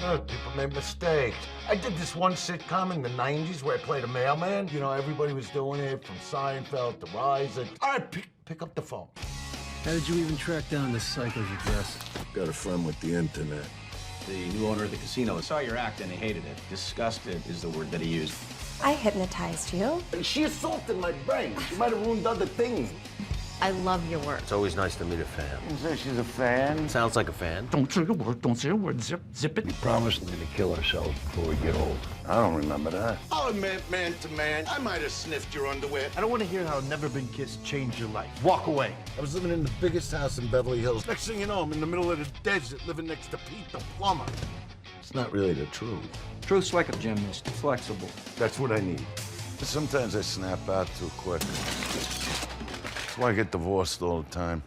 People make mistakes. I did this one sitcom in the 90s where I played a mailman. You know, everybody was doing it, from Seinfeld to Rise. All right, pick up the phone. How did you even track down this psycho's address? Got a friend with the internet. The new owner of the casino saw your act and he hated it. Disgusted is the word that he used. I hypnotized you. She assaulted my brain. She might have ruined other things. I love your work. It's always nice to meet a fan. You say she's a fan? Sounds like a fan. Don't say a word, don't say a word. Zip it. We promised to kill ourselves before we get old. I don't remember that. I'll admit, man to man, I might have sniffed your underwear. I don't want to hear how Never Been Kissed changed your life. Walk away. I was living in the biggest house in Beverly Hills. Next thing you know, I'm in the middle of the desert living next to Pete the plumber. It's not really the truth. Truth's like a gymnast, flexible. That's what I need. Sometimes I snap out too quick. That's why I get divorced all the time.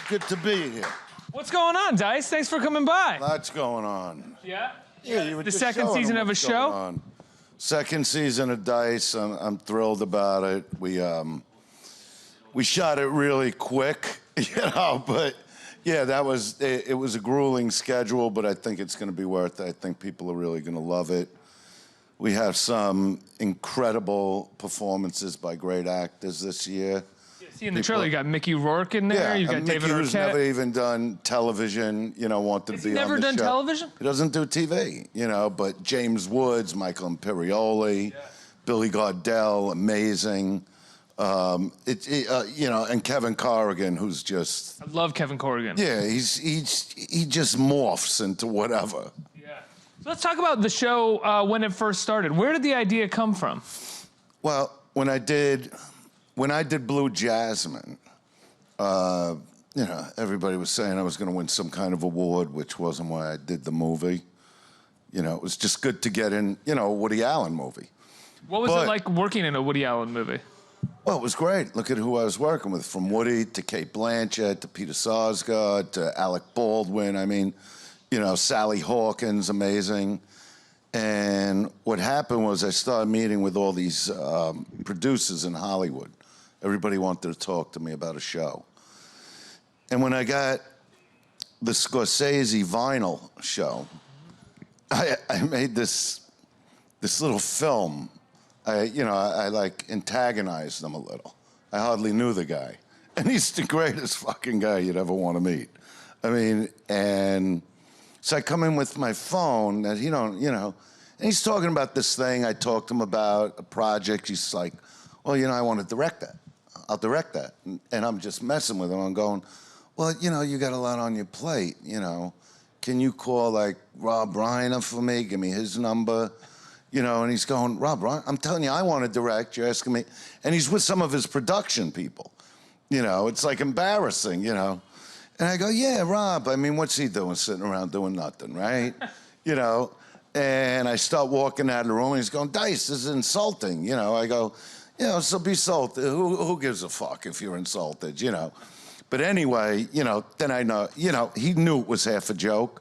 Good to be here. What's going on, Dice? Thanks for coming by. Lots going on. Yeah? Yeah, you were the just second showing season them of a what's show? going on. Second season of Dice. I'm thrilled about it. We shot it really quick, you know, but yeah, it was a grueling schedule, but I think it's going to be worth it. I think people are really going to love it. We have some incredible performances by great actors this year. Yeah, see, in the trailer, you got Mickey Rourke in there. Yeah, You got Mickey, David who's Arquette. never even done television, you know, wanted to be on the show. Never done television? He doesn't do TV, you know, but James Woods, Michael Imperioli, Billy Gardell, amazing. You know, and Kevin Corrigan, who's just... I love Kevin Corrigan. Yeah, he just morphs into whatever. Yeah. So let's talk about the show when it first started. Where did the idea come from? Well, when I did Blue Jasmine, you know, everybody was saying I was going to win some kind of award, which wasn't why I did the movie. You know, it was just good to get in, you know, a Woody Allen movie. What was it like working in a Woody Allen movie? Well, it was great. Look at who I was working with, from Woody to Kate Blanchett to Peter Sarsgaard to Alec Baldwin. I mean, you know, Sally Hawkins, amazing. And what happened was I started meeting with all these producers in Hollywood. Everybody wanted to talk to me about a show. And when I got the Scorsese vinyl show, I made this little film. I like antagonized him a little. I hardly knew the guy. And he's the greatest fucking guy you'd ever want to meet. I mean, and so I come in with my phone that he don't, you know, and he's talking about this thing. I talked to him about a project. He's like, well, you know, I want to direct that. I'll direct that. And I'm just messing with him. I'm going, well, you know, you got a lot on your plate, you know. Can you call like Rob Reiner for me? Give me his number. You know, and he's going, Rob, I'm telling you, I want to direct. You're asking me. And he's with some of his production people. You know, it's like embarrassing, you know. And I go, yeah, Rob, I mean, what's he doing? Sitting around doing nothing, right? You know, and I start walking out of the room, and he's going, Dice, this is insulting. You know, I go, you know, so be insulted. Who gives a fuck if you're insulted, you know? But anyway, you know, then I know, you know, he knew it was half a joke.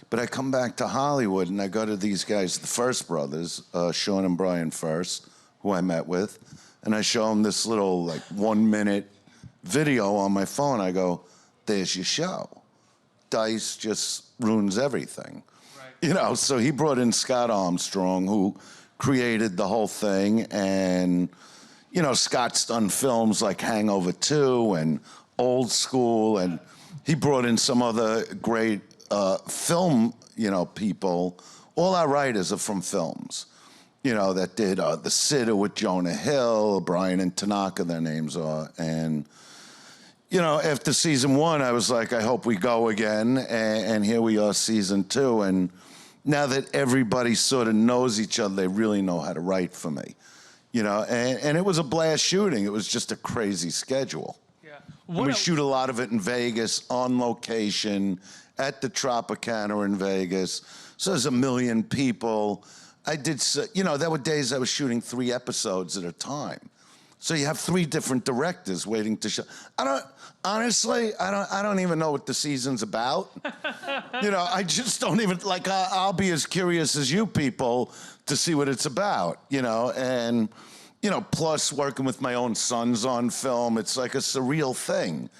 But I come back to Hollywood, and I go to these guys, the First brothers, Sean and Brian First, who I met with, and I show them this little, like, 1-minute video on my phone. I go, there's your show. Dice just ruins everything. Right. You know, so he brought in Scott Armstrong, who created the whole thing, and, you know, Scott's done films like Hangover 2 and Old School, and he brought in some other great film, you know, people. All our writers are from films, you know, that did The Sitter with Jonah Hill, Brian and Tanaka, their names are. And, you know, after season 1, I was like, I hope we go again. And here we are, season 2. And now that everybody sort of knows each other, they really know how to write for me, you know. And it was a blast shooting. It was just a crazy schedule. Yeah. We shoot a lot of it in Vegas, on location, at the Tropicana in Vegas. So there's 1 million people. I did, you know, there were days I was shooting 3 episodes at a time. So you have 3 different directors waiting to show. Honestly, I don't even know what the season's about. You know, I just don't even, like, I'll be as curious as you people to see what it's about, you know, and plus working with my own sons on film, it's like a surreal thing,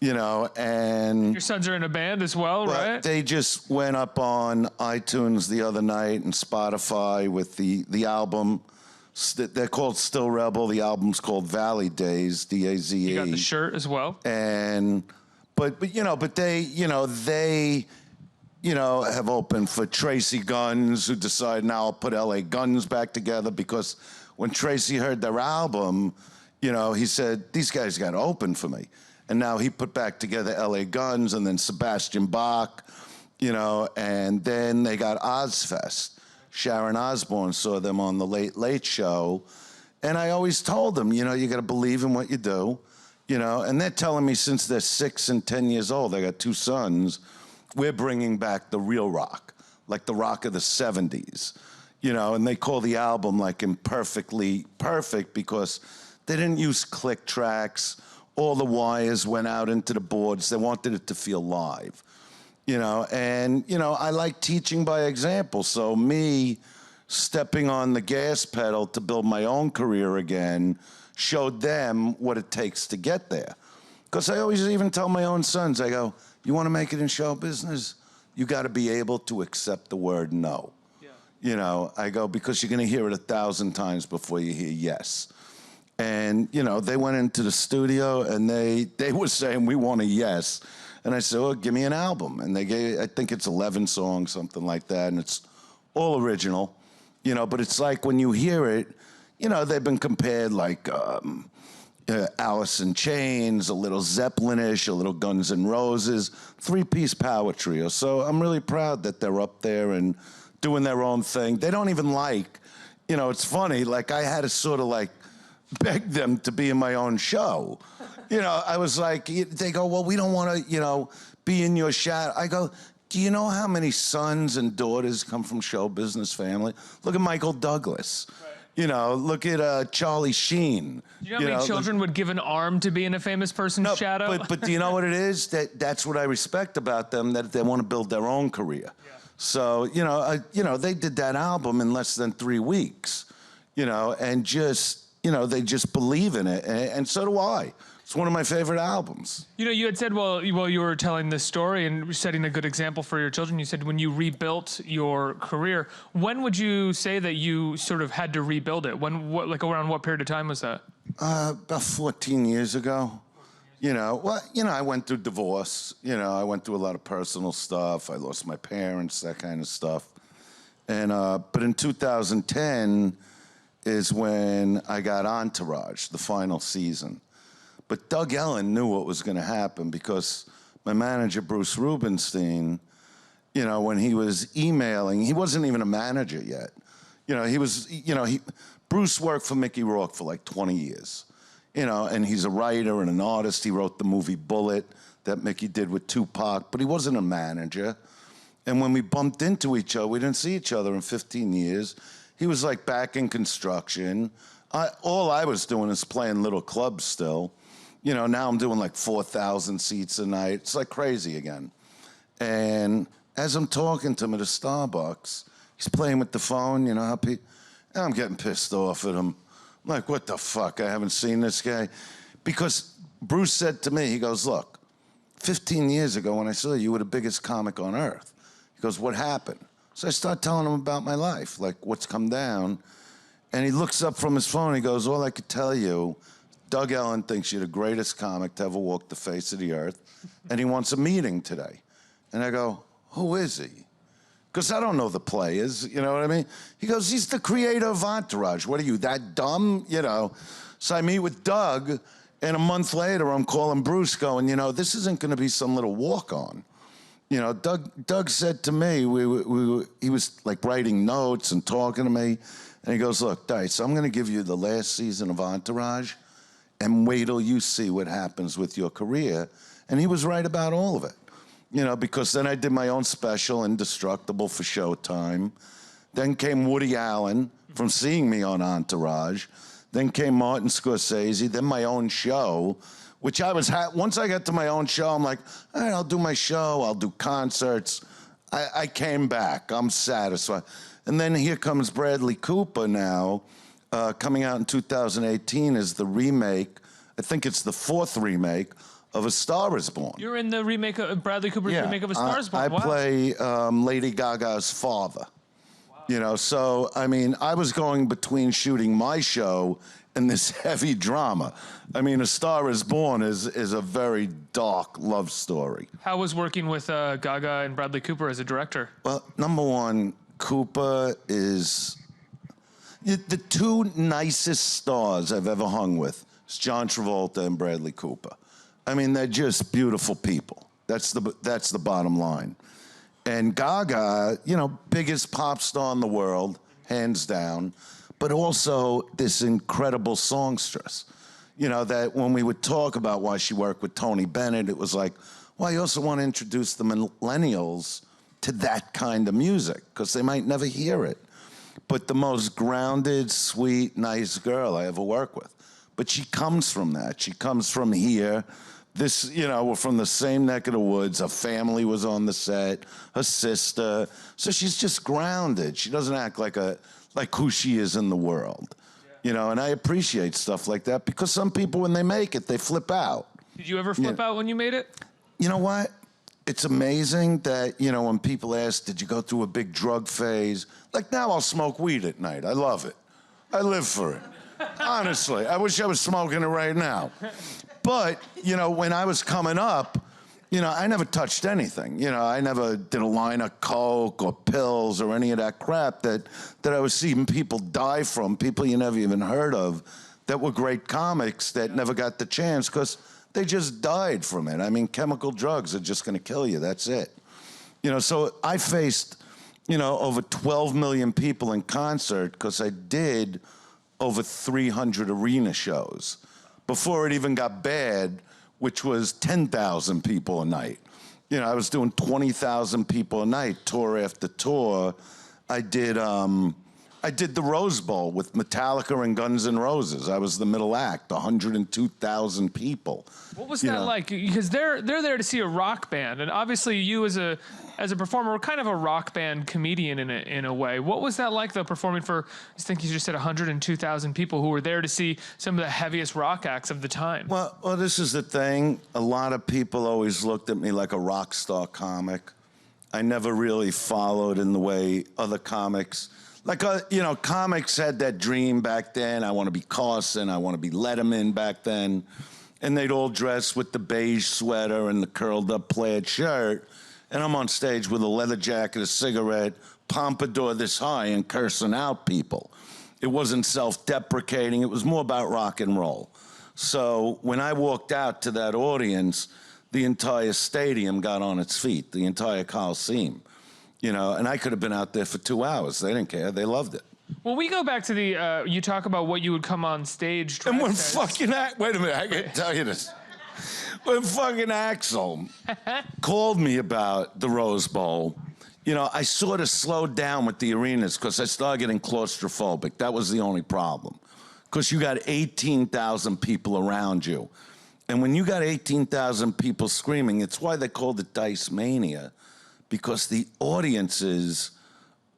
and Your sons are in a band as well, but right? they just went up on iTunes the other night and Spotify with the album. They're called Still Rebel. The album's called Valley Days, Daze. You got the shirt as well. And but they have opened for Tracy Guns, who decided now I'll put LA Guns back together, because when Tracy heard their album, he said, these guys got to open for me. And now he put back together LA Guns, and then Sebastian Bach, and then they got Ozfest. Sharon Osbourne saw them on the Late Late Show. And I always told them, you got to believe in what you do, and they're telling me since they're 6 and 10 years old, I got 2 sons, we're bringing back the real rock, like the rock of the 70s, and they call the album like imperfectly perfect because they didn't use click tracks. All the wires went out into the boards. They wanted it to feel live, and, I like teaching by example. So me stepping on the gas pedal to build my own career again showed them what it takes to get there. Because I always even tell my own sons, I go, you want to make it in show business? You got to be able to accept the word no. Yeah. I go, because you're going to hear it 1,000 times before you hear yes. And, they went into the studio and they were saying, we want a yes. And I said, well, give me an album. And they gave, I think it's 11 songs, something like that. And it's all original, but it's like when you hear it, they've been compared like Alice in Chains, a little Zeppelin-ish, a little Guns N' Roses, 3-piece power trio. So I'm really proud that they're up there and doing their own thing. They don't even like, it's funny, like I had to sort of like beg them to be in my own show. I was like, they go, well, we don't want to, be in your shadow. I go, do you know how many sons and daughters come from show business family? Look at Michael Douglas. Right. Look at Charlie Sheen. Do you know how many children would give an arm to be in a famous person's shadow? But do you know what it is? That's what I respect about them, that they want to build their own career. Yeah. So, they did that album in less than 3 weeks, and just, they just believe in it. And so do I. It's one of my favorite albums. You had said while you were telling this story and setting a good example for your children, you said when you rebuilt your career, when would you say that you sort of had to rebuild it? Around what period of time was that? About 14 years ago. I went through divorce. I went through a lot of personal stuff. I lost my parents, that kind of stuff. And but in 2010 is when I got Entourage, the final season. But Doug Ellen knew what was going to happen because my manager, Bruce Rubenstein, when he was emailing, he wasn't even a manager yet. Bruce worked for Mickey Rourke for like 20 years, and he's a writer and an artist. He wrote the movie Bullet that Mickey did with Tupac, but he wasn't a manager. And when we bumped into each other, we didn't see each other in 15 years. He was like back in construction. All I was doing is playing little clubs still. Now I'm doing like 4,000 seats a night. It's like crazy again. And as I'm talking to him at a Starbucks, he's playing with the phone, and I'm getting pissed off at him. I'm like, what the fuck? I haven't seen this guy. Because Bruce said to me, he goes, look, 15 years ago when I saw you, you were the biggest comic on earth. He goes, what happened? So I start telling him about my life, like what's come down. And he looks up from his phone, he goes, all I could tell you, Doug Ellen thinks you're the greatest comic to ever walk the face of the earth, and he wants a meeting today. And I go, who is he? Because I don't know the players, you know what I mean? He goes, he's the creator of Entourage. What are you, that dumb? So I meet with Doug, and a month later, I'm calling Bruce going, this isn't going to be some little walk-on. Doug said to me, he was like writing notes and talking to me, and he goes, look, Dice, I'm going to give you the last season of Entourage, and wait till you see what happens with your career. And he was right about all of it, because then I did my own special, Indestructible, for Showtime. Then came Woody Allen from seeing me on Entourage. Then came Martin Scorsese, then my own show, which I was, once I got to my own show, I'm like, all right, I'll do my show, I'll do concerts. I came back, I'm satisfied. And then here comes Bradley Cooper now, coming out in 2018 is the remake, I think it's the 4th remake of A Star Is Born. You're in the remake of Bradley Cooper's remake of A Star Is Born. I Wow. play Lady Gaga's father. You know, so, I mean, I was going between shooting my show and this heavy drama. I mean, A Star Is Born is a very dark love story. How was working with Gaga and Bradley Cooper as a director? Well, number one, Cooper is the 2 nicest stars I've ever hung with. Is John Travolta and Bradley Cooper. I mean, they're just beautiful people. That's the bottom line. And Gaga, you know, biggest pop star in the world, hands down, but also this incredible songstress. You know, that when we would talk about why she worked with Tony Bennett, it was like, well, I also want to introduce the millennials to that kind of music, because they might never hear it. But the most grounded, sweet, nice girl I ever worked with. But she comes from that. She comes from here. This, you know, we're from the same neck of the woods. Her family was on the set, her sister. So she's just grounded. She doesn't act like who she is in the world. You know, and I appreciate stuff like that, because some people, when they make it, they flip out. Did you ever flip out when you made it? You know what? It's amazing that, you know, when people ask, did you go through a big drug phase? Like now I'll smoke weed at night. I love it. I live for it. Honestly, I wish I was smoking it right now. But, you know, when I was coming up, you know, I never touched anything. You know, I never did a line of coke or pills or any of that crap that I was seeing people die from, people you never even heard of, that were great comics that never got the chance because they just died from it. I mean, chemical drugs are just going to kill you. That's it. You know, so I faced, you know, over 12 million people in concert because I did over 300 arena shows before it even got bad, which was 10,000 people a night. You know, I was doing 20,000 people a night, tour after tour. I did the Rose Bowl with Metallica and Guns N' Roses. I was the middle act, 102,000 people. What was that like? Because they're there to see a rock band, and obviously you as a performer were kind of a rock band comedian in a way. What was that like though, performing for, I think you just said 102,000 people who were there to see some of the heaviest rock acts of the time? Well, this is the thing. A lot of people always looked at me like a rock star comic. I never really followed in the way other comics. Like, you know, comics had that dream back then. I want to be Carson. I want to be Letterman back then. And they'd all dress with the beige sweater and the curled up plaid shirt. And I'm on stage with a leather jacket, a cigarette, pompadour this high, and cursing out people. It wasn't self-deprecating. It was more about rock and roll. So when I walked out to that audience, the entire stadium got on its feet, the entire Coliseum. You know, and I could have been out there for 2 hours. They didn't care. They loved it. Well, we go back to the, you talk about what you would come on stage. And when fucking, wait a minute, I gotta tell you this. When fucking Axel called me about the Rose Bowl, you know, I sort of slowed down with the arenas because I started getting claustrophobic. That was the only problem. Because you got 18,000 people around you. And when you got 18,000 people screaming, it's why they called it Dice Mania, because the audiences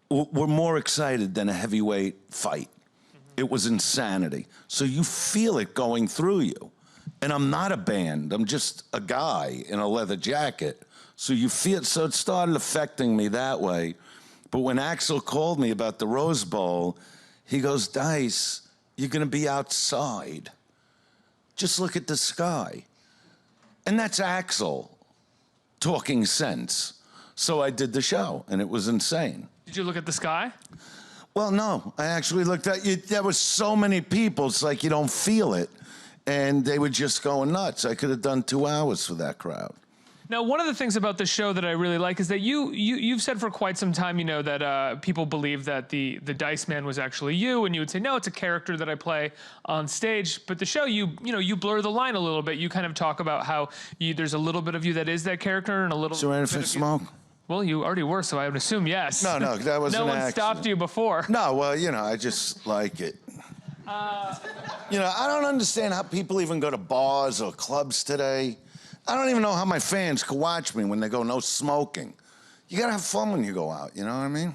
were more excited than a heavyweight fight. It was insanity. So you feel it going through you. And I'm not a band. I'm just a guy in a leather jacket. So you feel, so it started affecting me that way. But when Axel called me about the Rose Bowl, he goes, Dice, you're going to be outside. Just look at the sky. And that's Axel talking sense. So I did the show, and it was insane. Did you look at the sky? Well, no. I actually looked at it. There were so many people, it's like you don't feel it. And they were just going nuts. I could have done 2 hours for that crowd. Now, one of the things about the show that I really like is that you've said for quite some time, you know, that people believe that the Diceman was actually you, and you would say, no, it's a character that I play on stage. But the show, you blur the line a little bit. You kind of talk about how there's a little bit of you that is that character, and a little. So ready for smoke? Well, you already were, so I would assume yes. No, that was no an one accident. stopped you before. No, well, you know, I just like it. You know, I don't understand how people even go to bars or clubs today. I don't even know how my fans can watch me when they go, no smoking. You gotta have fun when you go out, you know what I mean?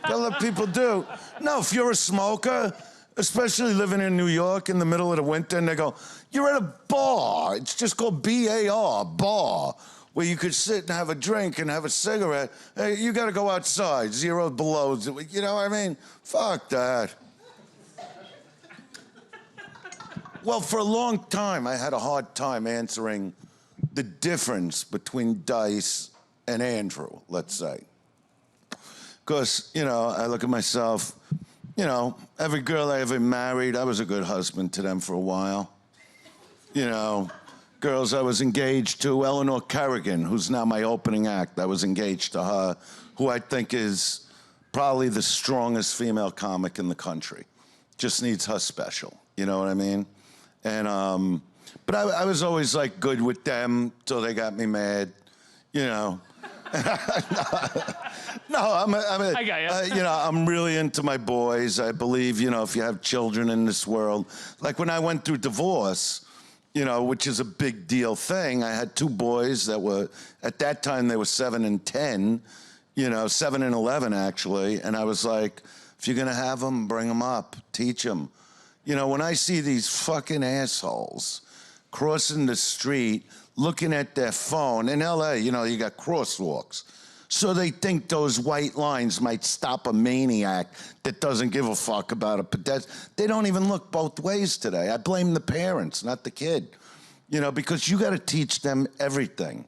Gotta let people do. No, if you're a smoker, especially living in New York in the middle of the winter, and they go, you're at a bar. It's just called B-A-R, bar, where you could sit and have a drink and have a cigarette. Hey, you got to go outside, 0 below. You know what I mean? Fuck that. Well, for a long time, I had a hard time answering the difference between Dice and Andrew, let's say. Because, you know, I look at myself, you know, every girl I ever married, I was a good husband to them for a while. You know, girls I was engaged to, Eleanor Kerrigan, who's now my opening act, I was engaged to her, who I think is probably the strongest female comic in the country. Just needs her special, you know what I mean? And, but I was always, like, good with them till they got me mad, you know. No, I got you. You know, I'm really into my boys. I believe, you know, if you have children in this world, like when I went through divorce, you know, which is a big deal thing, I had 2 boys that were, at that time, they were 7 and 10, you know, 7 and 11, actually. And I was like, if you're going to have them, bring them up, teach them. You know, when I see these fucking assholes crossing the street, looking at their phone, in LA, you know, you got crosswalks. So they think those white lines might stop a maniac that doesn't give a fuck about a pedestrian. They don't even look both ways today. I blame the parents, not the kid. You know, because you got to teach them everything.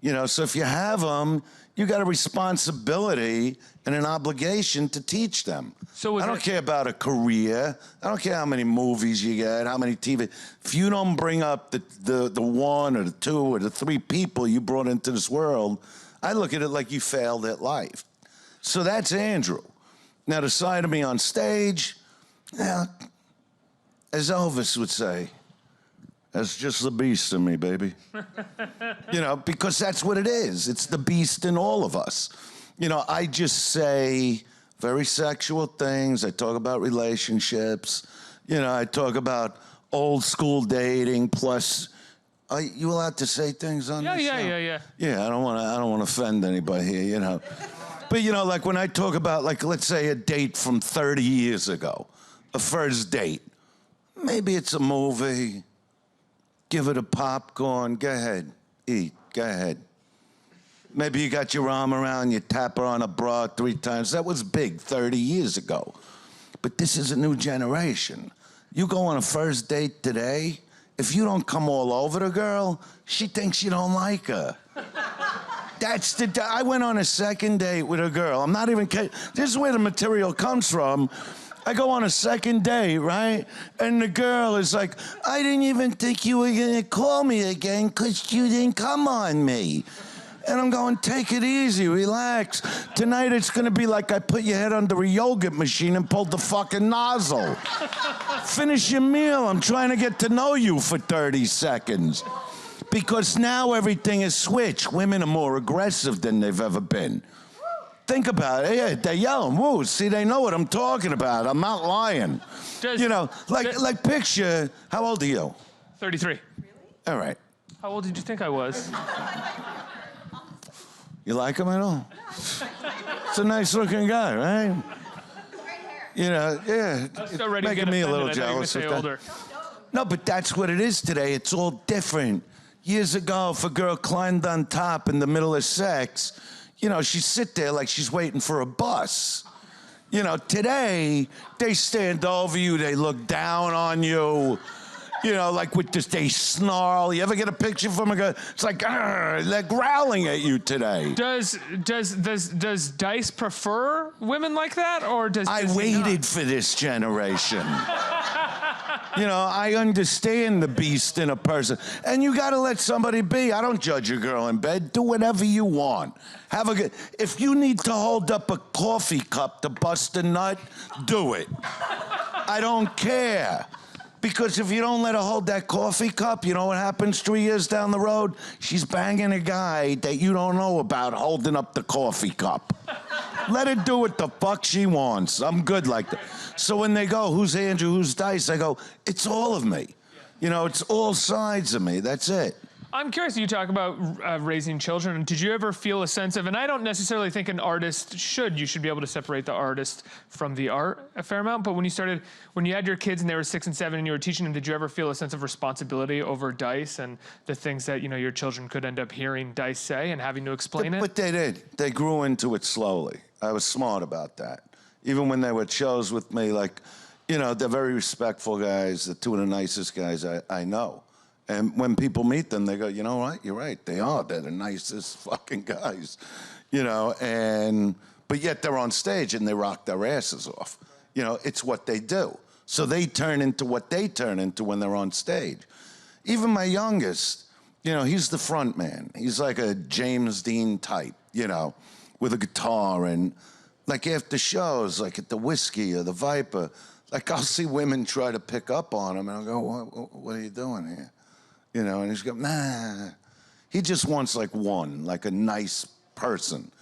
You know, so if you have them, you got a responsibility and an obligation to teach them. So I don't care about a career. I don't care how many movies you get, how many TV. If you don't bring up the 1 or the 2 or the 3 people you brought into this world, I look at it like you failed at life. So that's Andrew. Now, the side of me on stage, yeah, as Elvis would say, that's just the beast in me, baby. You know, because that's what it is. It's the beast in all of us. You know, I just say very sexual things. I talk about relationships. You know, I talk about old school dating. Plus, are you allowed to say things on this show? Yeah. Yeah, I don't want to offend anybody here, you know. But, you know, like when I talk about, like, let's say a date from 30 years ago, a first date. Maybe it's a movie. Give it a popcorn. Go ahead. Eat. Go ahead. Maybe you got your arm around, you tap her on a bra 3 times. That was big 30 years ago. But this is a new generation. You go on a first date today, if you don't come all over the girl, she thinks you don't like her. I went on a second date with a girl. I'm not even kidding. This is where the material comes from. I go on a second date, right? And the girl is like, I didn't even think you were gonna call me again because you didn't come on me. And I'm going, take it easy, relax. Tonight it's gonna be like I put your head under a yogurt machine and pulled the fucking nozzle. Finish your meal, I'm trying to get to know you for 30 seconds. Because now everything is switched. Women are more aggressive than they've ever been. Think about it. Yeah, they're yelling, woo. See, they know what I'm talking about. I'm not lying. You know, like picture, how old are you? 33. All right. How old did you think I was? You like him at all? It's a nice looking guy, right? You know, yeah. It's already Making me a little jealous with that. Older. No, but that's what it is today. It's all different. Years ago, if a girl climbed on top in the middle of sex, you know, she'd sit there like she's waiting for a bus. You know, today, they stand over you, they look down on you. You know, like with this, they snarl. You ever get a picture from a guy? It's like, they're growling at you today. Does Dice prefer women like that, or does I he waited not? for this generation. You know, I understand the beast in a person. And you got to let somebody be. I don't judge a girl in bed. Do whatever you want. Have a good... If you need to hold up a coffee cup to bust a nut, do it. I don't care. Because if you don't let her hold that coffee cup, you know what happens 3 years down the road? She's banging a guy that you don't know about holding up the coffee cup. Let her do what the fuck she wants. I'm good like that. So when they go, who's Andrew, who's Dice? I go, it's all of me. You know, it's all sides of me. That's it. I'm curious, you talk about raising children. Did you ever feel a sense of, and I don't necessarily think an artist you should be able to separate the artist from the art a fair amount, but when you had your kids and they were 6 and 7 and you were teaching them, did you ever feel a sense of responsibility over Dice and the things that, your children could end up hearing Dice say and having to explain it? But they did. They grew into it slowly. I was smart about that. Even when they were at shows with me, like, they're very respectful guys. They're two of the nicest guys I know. And when people meet them, they go, you know what? You're right. They are. They're the nicest fucking guys, but yet they're on stage and they rock their asses off. It's what they do. So they turn into what they turn into when they're on stage. Even my youngest, he's the front man. He's like a James Dean type, with a guitar. And like after shows, like at the Whiskey or the Viper, like I'll see women try to pick up on him and I'll go, what are you doing here? And he's going, nah. He just wants like a nice person.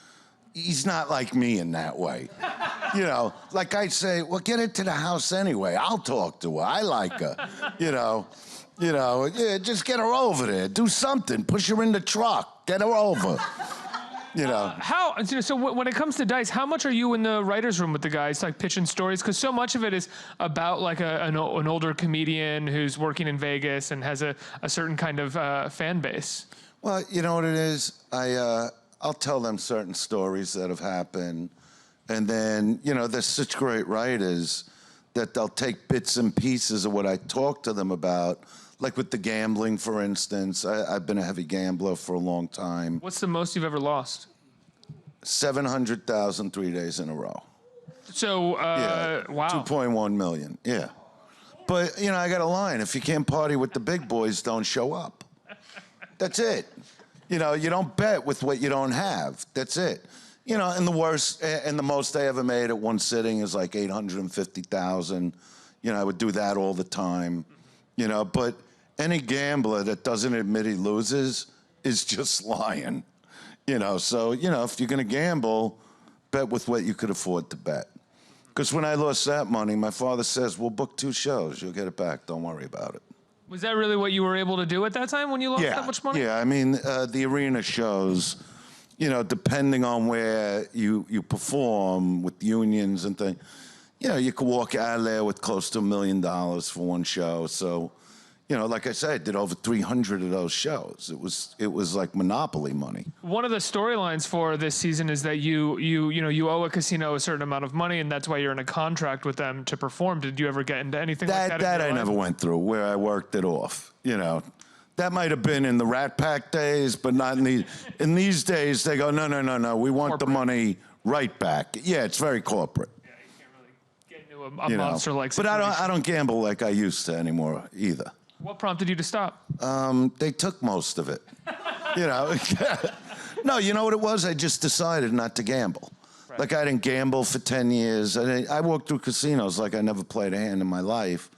He's not like me in that way. Like I'd say, well, get into the house anyway. I'll talk to her. I like her. Yeah, just get her over there. Do something. Push her in the truck. Get her over. So when it comes to Dice, how much are you in the writer's room with the guys, like pitching stories? Because so much of it is about like an older comedian who's working in Vegas and has a certain kind of fan base. Well, you know what it is? I'll tell them certain stories that have happened. And then, they're such great writers that they'll take bits and pieces of what I talk to them about. Like with the gambling, for instance. I've been a heavy gambler for a long time. What's the most you've ever lost? 700,000 3 days in a row. So, wow. 2.1 million, yeah. But, I got a line. If you can't party with the big boys, don't show up. That's it. You don't bet with what you don't have. That's it. And the most I ever made at one sitting is like 850,000. I would do that all the time. But any gambler that doesn't admit he loses is just lying. So, if you're going to gamble, bet with what you could afford to bet. Because when I lost that money, my father says, we'll book 2 shows. You'll get it back. Don't worry about it. Was that really what you were able to do at that time when you lost that much money? Yeah, I mean, the arena shows, depending on where you perform with unions and things, you could walk out of there with close to $1 million for one show. So, like I said, I did over 300 of those shows. It was like monopoly money. One of the storylines for this season is that you owe a casino a certain amount of money, and that's why you're in a contract with them to perform. Did you ever get into anything like that? That I never went through, where I worked it off. That might have been in the Rat Pack days, but not in these days. They go, no, we want the money right back. Yeah, it's very corporate. Yeah, you can't really get into a monster like situation. But I don't gamble like I used to anymore either. What prompted you to stop? They took most of it. No, you know what it was? I just decided not to gamble. Right. Like I didn't gamble for 10 years. I walked through casinos like I never played a hand in my life.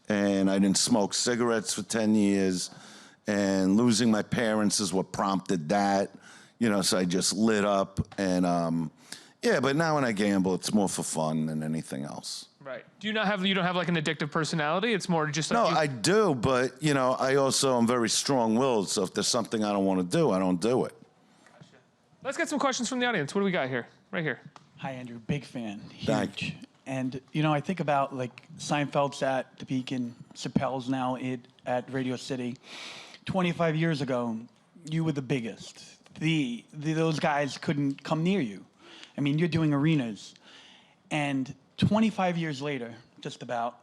And I didn't smoke cigarettes for 10 years. And losing my parents is what prompted that. So I just lit up. And but now when I gamble, it's more for fun than anything else. Right. You don't have like an addictive personality? It's more just like No, I do, but I also am very strong-willed, so if there's something I don't want to do, I don't do it. Gotcha. Let's get some questions from the audience. What do we got here? Right here. Hi, Andrew. Big fan. Huge. Thank you. And, I think about, like, Seinfeld's at the Beacon, Chappelle's now at Radio City. 25 years ago, you were the biggest. Those guys couldn't come near you. I mean, you're doing arenas. And 25 years later, just about,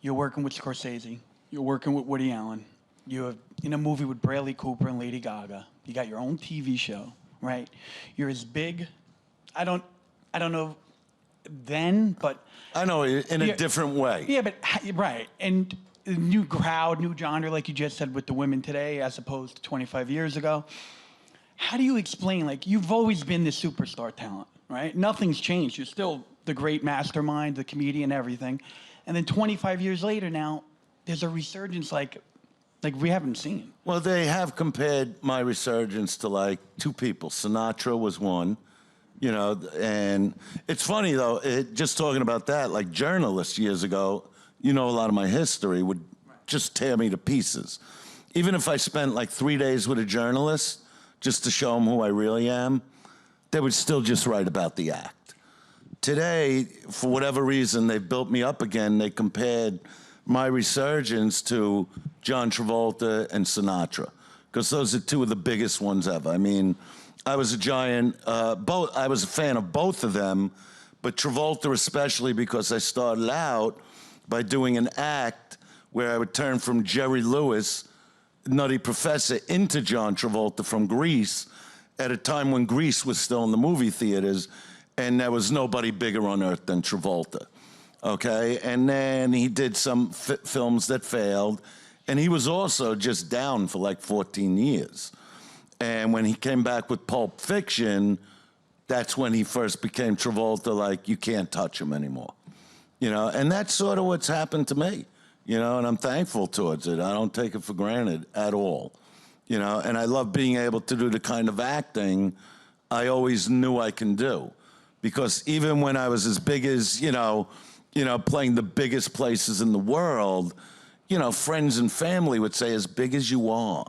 you're working with Scorsese, you're working with Woody Allen, you're in a movie with Bradley Cooper and Lady Gaga, you got your own TV show, right? You're as big, I don't know then, but... I know, in a different way. Yeah, but, right, and new crowd, new genre, like you just said with the women today, as opposed to 25 years ago. How do you explain, like, you've always been the superstar talent, right? Nothing's changed, you're still the great mastermind, the comedian, everything. And then 25 years later now, there's a resurgence like we haven't seen. Well, they have compared my resurgence to like 2 people. Sinatra was one, and it's funny though, just talking about that, like journalists years ago, a lot of my history would just tear me to pieces. even if I spent like 3 days with a journalist just to show them who I really am, they would still just write about the act. Today, for whatever reason, they've built me up again. They compared my resurgence to John Travolta and Sinatra, because those are two of the biggest ones ever. I mean, I was a giant, I was a fan of both of them, but Travolta especially because I started out by doing an act where I would turn from Jerry Lewis, Nutty Professor, into John Travolta from Grease at a time when Grease was still in the movie theaters, and there was nobody bigger on earth than Travolta, okay? And then he did some films that failed, and he was also just down for like 14 years. And when he came back with Pulp Fiction, that's when he first became Travolta, like, you can't touch him anymore. You know, and that's sort of what's happened to me, you know, and I'm thankful towards it. I don't take it for granted at all, you know, and I love being able to do the kind of acting I always knew I can do. Because even when I was as big as, you know, playing the biggest places in the world, you know, friends and family would say, as big as you are,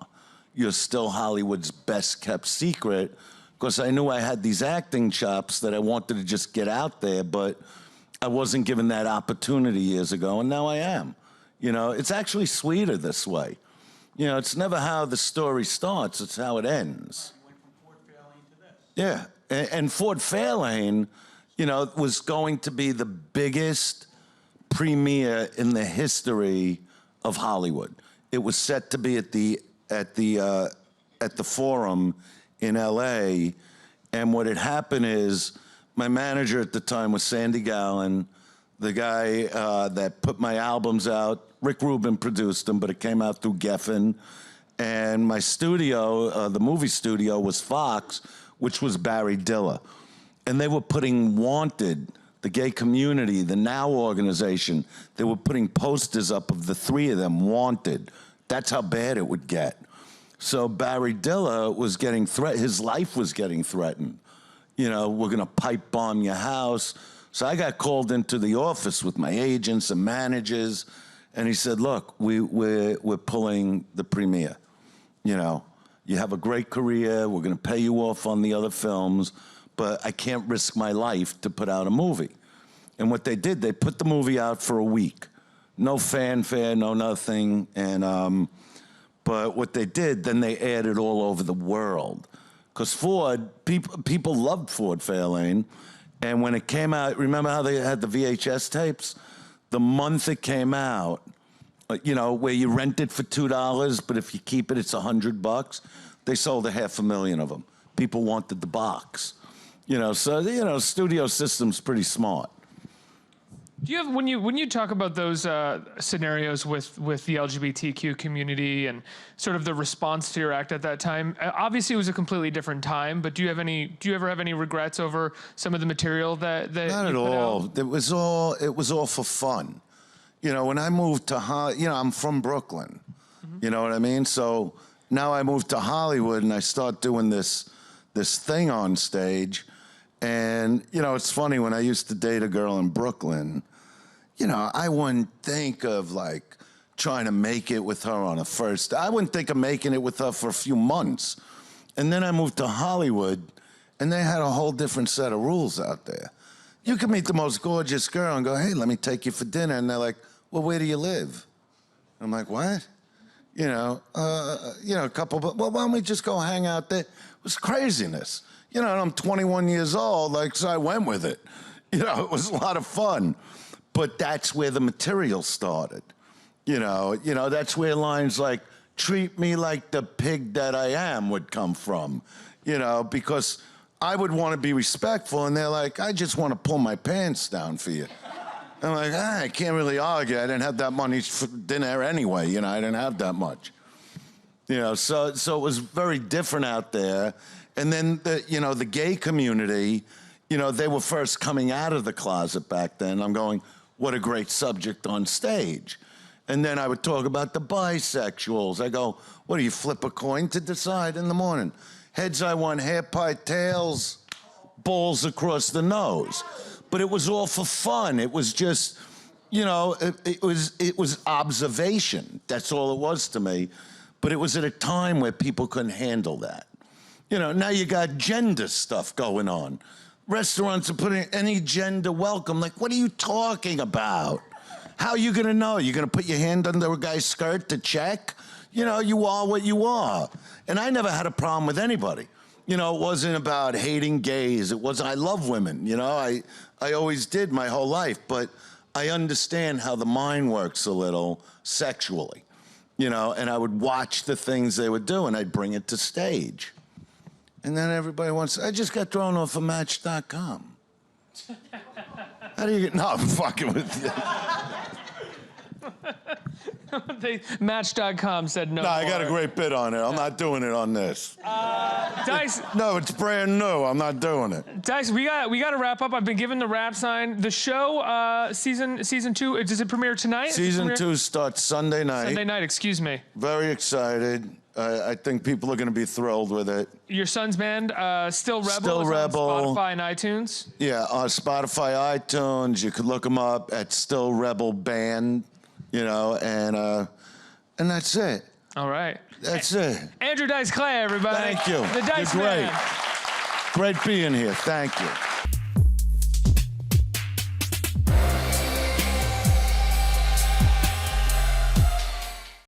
you're still Hollywood's best kept secret, because I knew I had these acting chops that I wanted to just get out there, but I wasn't given that opportunity years ago, and now I am. You know, it's actually sweeter this way. You know, it's never how the story starts, it's how it ends. You went from Ford Fairlane to this. Yeah, and Ford Fairlane, you know, was going to be the biggest premiere in the history of Hollywood. It was set to be at the Forum in LA, and what had happened is my manager at the time was Sandy Gallen, the guy that put my albums out. Rick Rubin produced them, but it came out through Geffen. And my studio, the movie studio, was Fox, which was Barry Diller. And they were putting Wanted, the gay community, the Now organization, they were putting posters up of the three of them, Wanted. That's how bad it would get. So Barry Diller was getting his life was getting threatened. You know, we're gonna pipe bomb your house. So I got called into the office with my agents and managers, and he said, look, we're pulling the premiere. You know, you have a great career, we're gonna pay you off on the other films, but I can't risk my life to put out a movie. And what they did, they put the movie out for a week. No fanfare, no nothing, and but what they did, then they aired it all over the world. Because Ford, people loved Ford Fairlane, and when it came out, remember how they had the VHS tapes? The month it came out, you know, where you rent it for $2, but if you keep it, it's $100. They sold 500,000 of them. People wanted the box. You know, so, you know, studio system's pretty smart. Do you have, when you talk about those scenarios with the LGBTQ community and sort of the response to your act at that time, obviously it was a completely different time, but do you ever have any regrets over some of the material that Not you at put all. out? It was all for fun. You know, when I moved to you know, I'm from Brooklyn. Mm-hmm. You know what I mean? So now I moved to Hollywood and I start doing this thing on stage. And, you know, it's funny, when I used to date a girl in Brooklyn, you know, I wouldn't think of, like, trying to make it with her on a first. I wouldn't think of making it with her for a few months. And then I moved to Hollywood, and they had a whole different set of rules out there. You could meet the most gorgeous girl and go, hey, let me take you for dinner. And they're like, well, where do you live? I'm like, what? You know, a couple, but well, why don't we just go hang out there? It was craziness. You know, and I'm 21 years old, like, so I went with it. You know, it was a lot of fun. But that's where the material started. You know, that's where lines like, treat me like the pig that I am would come from. You know, because I would want to be respectful, and they're like, I just want to pull my pants down for you. I'm like, I can't really argue. I didn't have that money for dinner anyway. You know, I didn't have that much. You know, so it was very different out there. And then, the gay community, you know, they were first coming out of the closet back then. I'm going, what a great subject on stage. And then I would talk about the bisexuals. I go, what do you flip a coin to decide in the morning? Heads I want hair pie, tails, balls across the nose. But it was all for fun. It was just, you know, it was observation. That's all it was to me. but it was at a time where people couldn't handle that. You know, now you got gender stuff going on. Restaurants are putting any gender welcome. Like, what are you talking about? How are you gonna know? You're gonna put your hand under a guy's skirt to check? You know, you are what you are. And I never had a problem with anybody. You know, it wasn't about hating gays. It wasn't, I love women, you know, I always did my whole life, but I understand how the mind works a little sexually, you know, and I would watch the things they would do and I'd bring it to stage. And then everybody wants, I just got thrown off of Match.com. How do you get, no, I'm fucking with you. Match.com said no. No, I got a more. great bit on it. I'm not doing it on this. Dice, No, it's brand new. I'm not doing it. Dice, we got to wrap up. I've been given the rap sign. The show, season 2, does it premiere tonight? Season 2 starts Sunday night. Sunday night, excuse me. Very excited. I think people are going to be thrilled with it. Your son's band, Still Rebel, Still is Rebel. on Spotify and iTunes. Yeah, on Spotify, iTunes. You could look them up at Still Rebel Band, you know, and that's it. All right. That's it. Andrew Dice Clay, everybody. Thank you. The Dice You're great. Man. Great being here. Thank you.